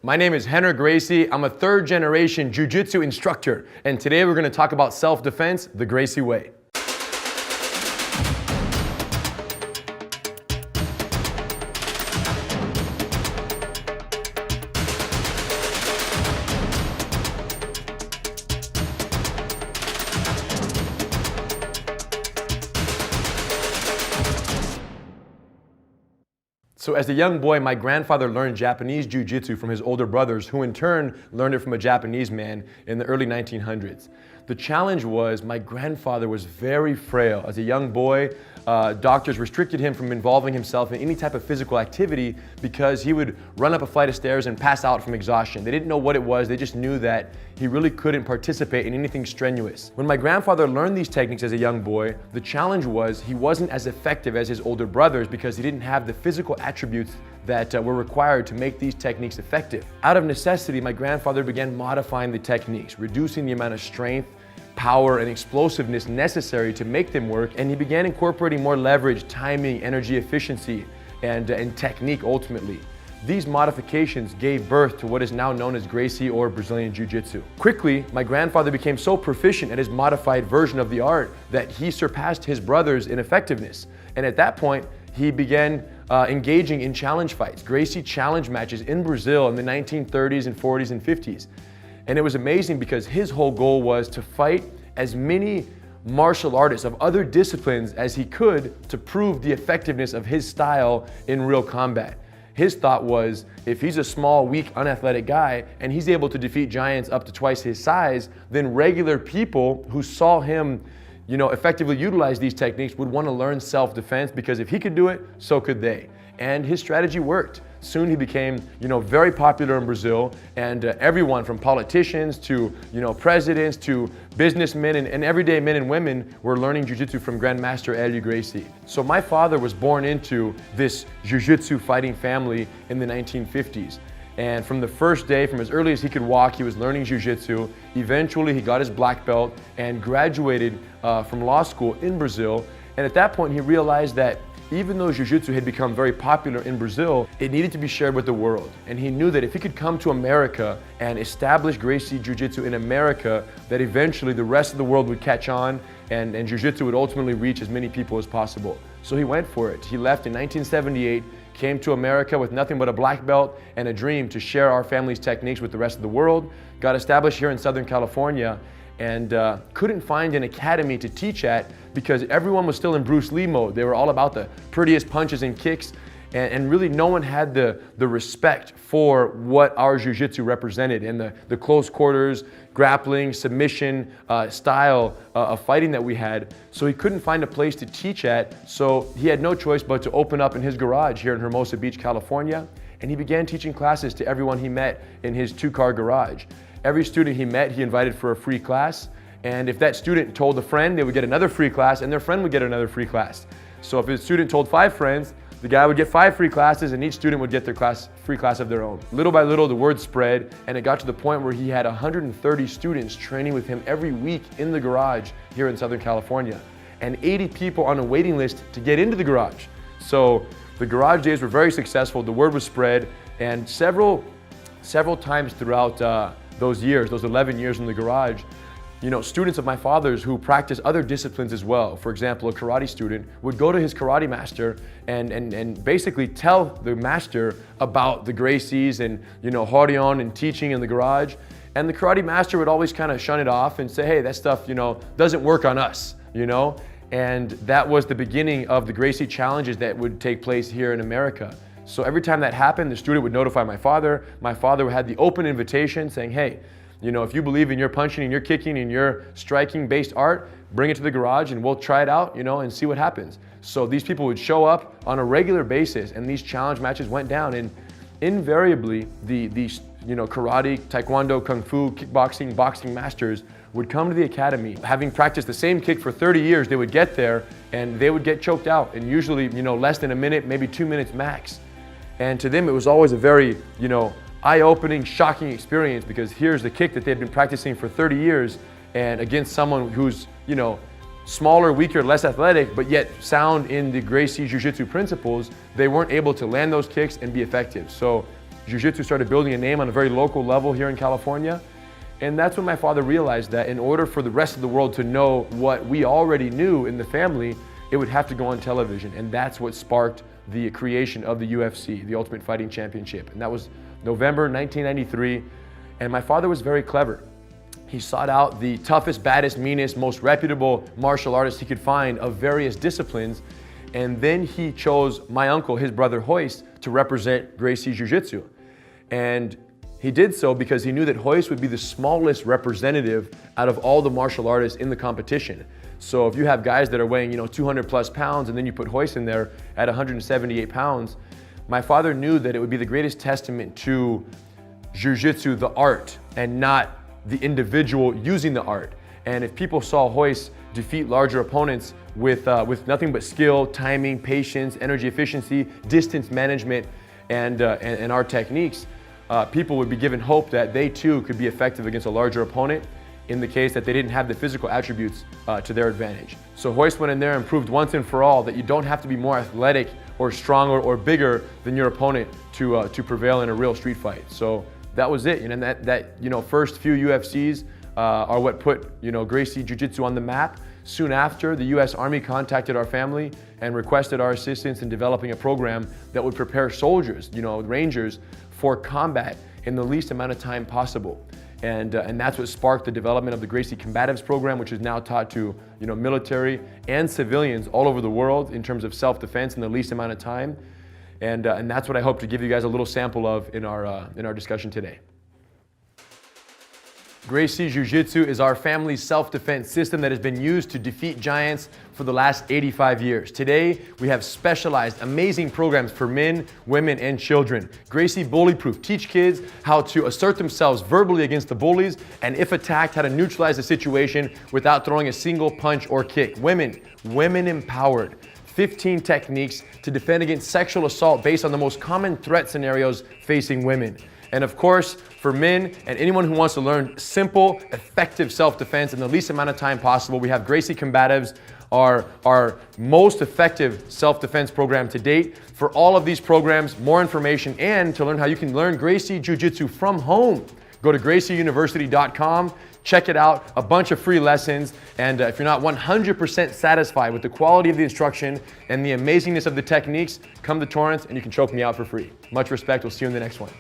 My name is Henry Gracie. I'm a third-generation Jiu-Jitsu instructor, and today we're going to talk about self-defense the Gracie way. So as a young boy, my grandfather learned Japanese Jiu-Jitsu from his older brothers, who in turn learned it from a Japanese man in the early 1900s. The challenge was my grandfather was very frail. As a young boy, doctors restricted him from involving himself in any type of physical activity because he would run up a flight of stairs and pass out from exhaustion. They didn't know what it was, they just knew that he really couldn't participate in anything strenuous. When my grandfather learned these techniques as a young boy, the challenge was he wasn't as effective as his older brothers because he didn't have the physical attributes that were required to make these techniques effective. Out of necessity, my grandfather began modifying the techniques, reducing the amount of strength, power, and explosiveness necessary to make them work, and he began incorporating more leverage, timing, energy efficiency, and technique ultimately. These modifications gave birth to what is now known as Gracie or Brazilian Jiu-Jitsu. Quickly, my grandfather became so proficient at his modified version of the art that he surpassed his brothers in effectiveness. And at that point, he began engaging in challenge fights, Gracie challenge matches in Brazil in the 1930s and 40s and 50s. And it was amazing because his whole goal was to fight as many martial artists of other disciplines as he could to prove the effectiveness of his style in real combat. His thought was, if he's a small, weak, unathletic guy and he's able to defeat giants up to twice his size, then regular people who saw him effectively utilize these techniques would want to learn self-defense because if he could do it, so could they. And his strategy worked. Soon he became, very popular in Brazil, and everyone from politicians to, presidents to businessmen and everyday men and women were learning Jiu-Jitsu from Grandmaster Hélio Gracie. So my father was born into this Jiu-Jitsu fighting family in the 1950s. And from the first day, from as early as he could walk, he was learning Jiu-Jitsu. Eventually, he got his black belt and graduated from law school in Brazil. And at that point, he realized that even though Jiu-Jitsu had become very popular in Brazil, it needed to be shared with the world. And he knew that if he could come to America and establish Gracie Jiu-Jitsu in America, that eventually the rest of the world would catch on and Jiu-Jitsu would ultimately reach as many people as possible. So he went for it. He left in 1978, came to America with nothing but a black belt and a dream to share our family's techniques with the rest of the world, got established here in Southern California, and couldn't find an academy to teach at because everyone was still in Bruce Lee mode. They were all about the prettiest punches and kicks, and really no one had the respect for what our Jiu-Jitsu represented and the close quarters, grappling, submission style of fighting that we had. So he couldn't find a place to teach at, so he had no choice but to open up in his garage here in Hermosa Beach, California, and he began teaching classes to everyone he met in his two-car garage. Every student he met, he invited for a free class. And if that student told a friend, they would get another free class, and their friend would get another free class. So if a student told 5 friends, the guy would get 5 free classes, and each student would get their free class of their own. Little by little, the word spread, and it got to the point where he had 130 students training with him every week in the garage here in Southern California, and 80 people on a waiting list to get into the garage. So the garage days were very successful. The word was spread, and several times throughout those years, those 11 years in the garage, students of my father's who practice other disciplines as well, for example, a karate student, would go to his karate master and basically tell the master about the Gracies and, Horion and teaching in the garage. And the karate master would always kind of shun it off and say, hey, that stuff, doesn't work on us, And that was the beginning of the Gracie challenges that would take place here in America. So every time that happened, the student would notify my father. My father had the open invitation saying, hey, if you believe in your punching and your kicking and your striking based art, bring it to the garage and we'll try it out, and see what happens. So these people would show up on a regular basis and these challenge matches went down, and invariably these karate, taekwondo, kung fu, kickboxing, boxing masters would come to the academy. Having practiced the same kick for 30 years, they would get there and they would get choked out, and usually, less than a minute, maybe 2 minutes max. And to them, it was always a very, eye-opening, shocking experience because here's the kick that they've been practicing for 30 years and against someone who's, smaller, weaker, less athletic, but yet sound in the Gracie Jiu-Jitsu principles, they weren't able to land those kicks and be effective. So Jiu-Jitsu started building a name on a very local level here in California. And that's when my father realized that in order for the rest of the world to know what we already knew in the family, it would have to go on television. And that's what sparked the creation of the UFC, the Ultimate Fighting Championship. And that was November 1993. And my father was very clever. He sought out the toughest, baddest, meanest, most reputable martial artists he could find of various disciplines. And then he chose my uncle, his brother Royce, to represent Gracie Jiu-Jitsu. And he did so because he knew that Royce would be the smallest representative out of all the martial artists in the competition. So if you have guys that are weighing, 200 plus pounds, and then you put Royce in there at 178 pounds, my father knew that it would be the greatest testament to Jiu-Jitsu, the art, and not the individual using the art. And if people saw Royce defeat larger opponents with nothing but skill, timing, patience, energy efficiency, distance management, and our techniques, people would be given hope that they too could be effective against a larger opponent in the case that they didn't have the physical attributes to their advantage. So Royce went in there and proved once and for all that you don't have to be more athletic or stronger or bigger than your opponent to prevail in a real street fight. So that was it. And that first few UFCs are what put Gracie Jiu-Jitsu on the map. Soon after, the U.S. Army contacted our family and requested our assistance in developing a program that would prepare soldiers, Rangers, for combat in the least amount of time possible. And that's what sparked the development of the Gracie Combatives program, which is now taught to military and civilians all over the world in terms of self-defense in the least amount of time. And that's what I hope to give you guys a little sample of in our discussion today. Gracie Jiu-Jitsu is our family's self-defense system that has been used to defeat giants for the last 85 years. Today, we have specialized, amazing programs for men, women, and children. Gracie Bully Proof teach kids how to assert themselves verbally against the bullies, and if attacked, how to neutralize the situation without throwing a single punch or kick. Women empowered. 15 techniques to defend against sexual assault based on the most common threat scenarios facing women. And of course, for men and anyone who wants to learn simple, effective self-defense in the least amount of time possible, we have Gracie Combatives, our most effective self-defense program to date. For all of these programs, more information, and to learn how you can learn Gracie Jiu-Jitsu from home, go to gracieuniversity.com. Check it out, a bunch of free lessons. And if you're not 100% satisfied with the quality of the instruction and the amazingness of the techniques, come to Torrance and you can choke me out for free. Much respect. We'll see you in the next one.